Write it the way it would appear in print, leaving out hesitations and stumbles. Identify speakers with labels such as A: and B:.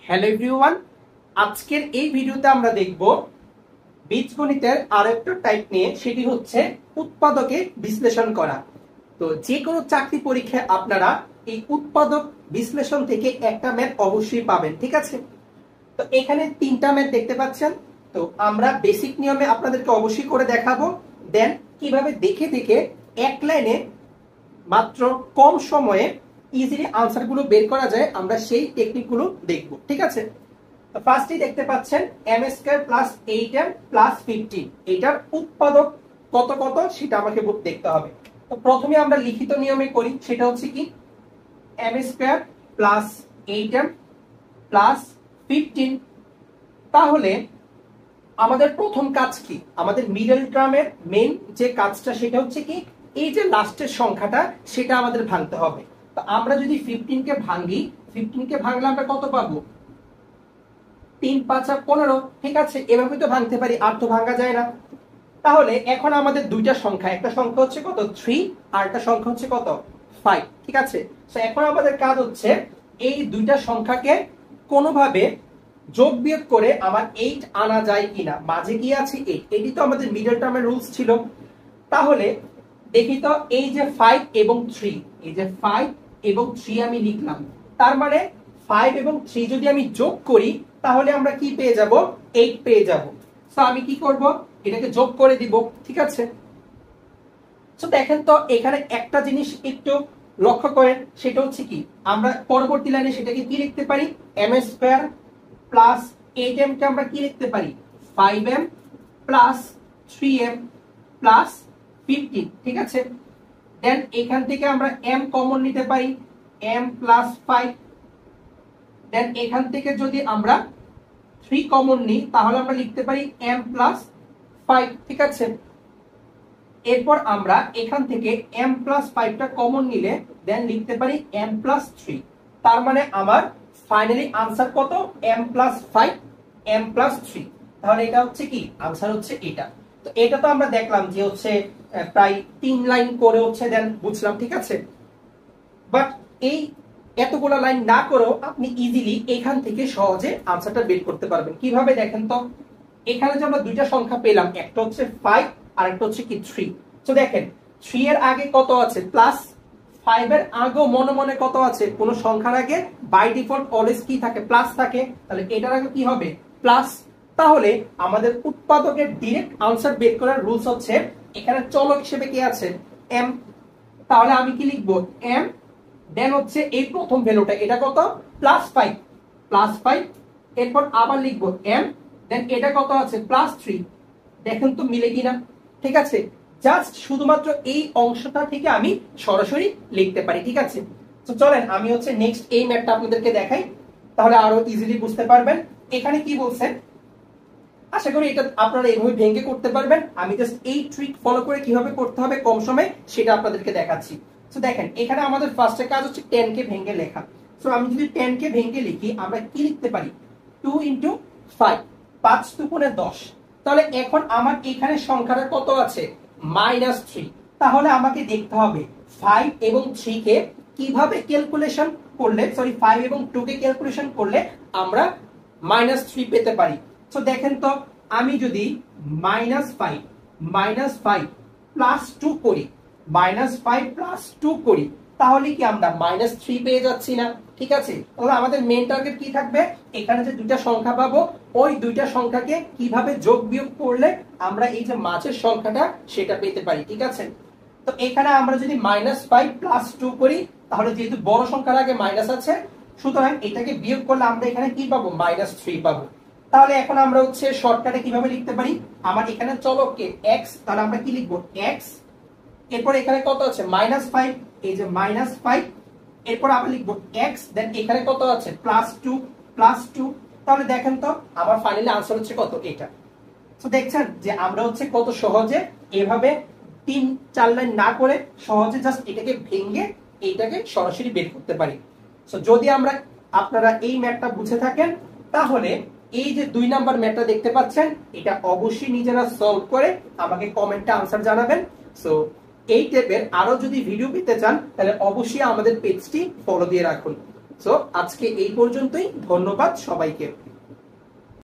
A: Hello everyone, আজকের এই ভিডিওতে আমরা দেখব বীজগণিতের আরেকটা টাইপ নিয়ে, সেটি হচ্ছে উৎপাদকে বিশ্লেষণ করা। তো যে কোনো চাকরি পরীক্ষায় আপনারা এই উৎপাদক বিশ্লেষণ থেকে একটা ম্যাথ অবশ্যই পাবেন, ঠিক আছে? তো এখানে তিনটা ম্যাথ দেখতে পাচ্ছেন। তো আমরা বেসিক নিয়মে আপনাদেরকে অবশ্যই করে দেখাবো, দেন কিভাবে দেখে দেখে এক লাইনে মাত্র কম সময়ে ইজিলি আনসারগুলো বের করা যায়, আমরা সেই টেকনিকগুলো দেখব, ঠিক আছে? তো ফার্স্টেই দেখতে পাচ্ছেন m² + 8m + 15, এটার উৎপাদক কত কত সেটা আমাকে দেখতে হবে। তো প্রথমে আমরা লিখিত নিয়মে করি, সেটা হচ্ছে কি m² + 8m + 15। তাহলে আমাদের প্রথম কাজ কি, আমাদের মিডল টার্মের মেইন যে কাজটা সেটা হচ্ছে কি এই যে লাস্টের সংখ্যাটা সেটা আমাদের ভাঙতে হবে। তো আমরা যদি 15 কে ভাঙি, 15 কে ভাঙলে আমরা কত পাবো? 3 5 15, ঠিক আছে? এভাবে তো ভাঙতে পারি, আর তো ভাঙা যায় না। তাহলে এখন আমাদের দুইটা সংখ্যা, একটা সংখ্যা হচ্ছে কত 3 আর একটা সংখ্যা হচ্ছে কত 5, ঠিক আছে? তো এখন আমাদের কাজ হচ্ছে এই দুইটা সংখ্যাকে কোনোভাবে যোগ বিয়োগ করে আমার 8 আনা যায় কিনা। মাঝে কি আছে 8, এটি তো আমাদের মিডল টার্মের রুলস ছিল। তাহলে দেখি তো, এই যে 5 এবং 3, এই যে 5 এবং 3 আমি লিখলাম, তার মানে 5 এবং 3 যদি আমি যোগ করি তাহলে আমরা কি পেয়ে যাব? 8 পেয়ে যাব। সো আমি কি করব? এটাকে যোগ করে দিব, ঠিক আছে? সো দেখেন তো, এখানে একটা জিনিস একটু লক্ষ্য করেন, সেটা হচ্ছে কি আমরা পরবর্তী লাইনে সেটাকে কি লিখতে পারি? m² + 8m কে আমরা কি লিখতে পারি? 5m + 3m + 15, ঠিক আছে? দেন এখান থেকে আমরা m কমন নিতে পারি, m + 5। দেন এখান থেকে যদি আমরা 3 কমন নিই তাহলে আমরা লিখতে পারি m + 5, ঠিক আছে? এরপর আমরা এখান থেকে m + 5 টা কমন নিলে দেন লিখতে পারি m + 3। তার মানে আমার ফাইনালি আনসার কত? m + 5 m + 3। তাহলে এটা হচ্ছে কি আনসার হচ্ছে এটা। তো এটা তো আমরা দেখলাম যে হচ্ছে প্রায় 3 লাইন করে হচ্ছে দেন বুঝলাম, ঠিক আছে? বাট এই এতগুলো লাইন না করেও আপনি ইজিলি এখান থেকে সহজে আনসারটা বের করতে পারবেন। কিভাবে দেখেন তো, এখানে যে আমরা দুইটা সংখ্যা পেলাম, একটা হচ্ছে 5 আর একটা হচ্ছে কি 3। তো দেখেন 3 এর আগে কত আছে? প্লাস, 5 এর আগেও মনে মনে কত আছে? কোন সংখ্যার আগে বাই ডিফল্ট অলওয়েজ কি থাকে? প্লাস থাকে। তাহলে এটার আগে কি হবে? প্লাস। তাহলে আমাদের উৎপাদকের ডাইরেক্ট আনসার বের করার রুলস হচ্ছে, এখানে চলক হিসেবে কি আছে? m। তাহলে আমি কি লিখবো? m, দেন হচ্ছে এই প্রথম ভ্যালুটা, এটা কত? +5, +5। এরপর আবার লিখবো m, দেন এটা কত আছে? +3। দেখেন তো মিলে কিনা, ঠিক আছে? জাস্ট শুধুমাত্র এই অংশটা থেকে আমি সরাসরি লিখতে পারি, ঠিক আছে? তো চলেন আমি হচ্ছে নেক্সট এই ম্যাথটা আপনাদেরকে দেখাই, তাহলে আরো ইজিলি বুঝতে পারবেন। এখানে কি বলছে, আশা করি এটা আপনারা এইভাবে ভেঙে করতে পারবেন। আমি জাস্ট এই ট্রিক ফলো করে কিভাবে করতে হবে কম সময়ে সেটা আপনাদেরকে দেখাচ্ছি। তো দেখেন এখানে আমাদের ফার্স্টে কাজ হচ্ছে 10 কে ভেঙে লেখা। সো আমি যদি 10 কে ভেঙে লিখি, আমরা কি লিখতে পারি? 2 × 5, 5 দুগুণে 10। তাহলে এখন আমার এখানে সংখ্যাটা কত আছে? -3। তাহলে আমাকে দেখতে হবে 5 এবং 3 কে কিভাবে ক্যালকুলেশন করলে, সরি 5 এবং 2 কে ক্যালকুলেশন করলে আমরা -3 পেতে পারি। তো দেখেন তো, আমি যদি -5 + 2 করি, -5 + 2 করি, তাহলে কি আমরা -3 পেয়ে যাচ্ছি না? ঠিক আছে? তাহলে আমাদের মেইন টার্গেট কি থাকবে? এখানে যে দুইটা সংখ্যা পাবো, ওই দুইটা সংখ্যাকে কিভাবে যোগ বিয়োগ করলে আমরা এই যে মাঝের সংখ্যাটা সেটা পেতে পারি, ঠিক আছে? তো এখানে আমরা যদি -5 + 2 করি, তাহলে যেহেতু বড় সংখ্যার আগে মাইনাস আছে, সুতরাং এটাকে বিয়োগ করলে আমরা এখানে কি পাবো? -3 পাবো। তাহলে এখন আমরা হচ্ছে শর্টকাটে কিভাবে লিখতে পারি? আমার এখানে চলককে x, তাহলে আমরা কি লিখবো? x। এরপর এখানে কত আছে? -5, এই যে -5। এরপর আবার লিখবো x, দেন এখানে কত আছে? +2। তাহলে দেখেন তো আমার ফাইনালি আনসার হচ্ছে কত? এটা। তো দেখছেন যে আমরা হচ্ছে কত সহজে এভাবে 3-4 লাইন না করে সহজে জাস্ট এটাকে ভেঙে এইটাকে সরাসরি বের করতে পারি। সো যদি আপনারা এই ম্যাথটা বুঝে থাকেন, তাহলে এই যে 2 নাম্বার ম্যাথটা দেখতে পাচ্ছেন, এটা অবশ্যই নিজেরা সলভ করে আমাকে কমেন্টে আনসার জানাবেন। সো এই টাইপের আরো যদি ভিডিও পেতে চান তাহলে অবশ্যই আমাদের পেজটি ফলো দিয়ে রাখুন। সো আজকে এই পর্যন্তই, ধন্যবাদ সবাইকে।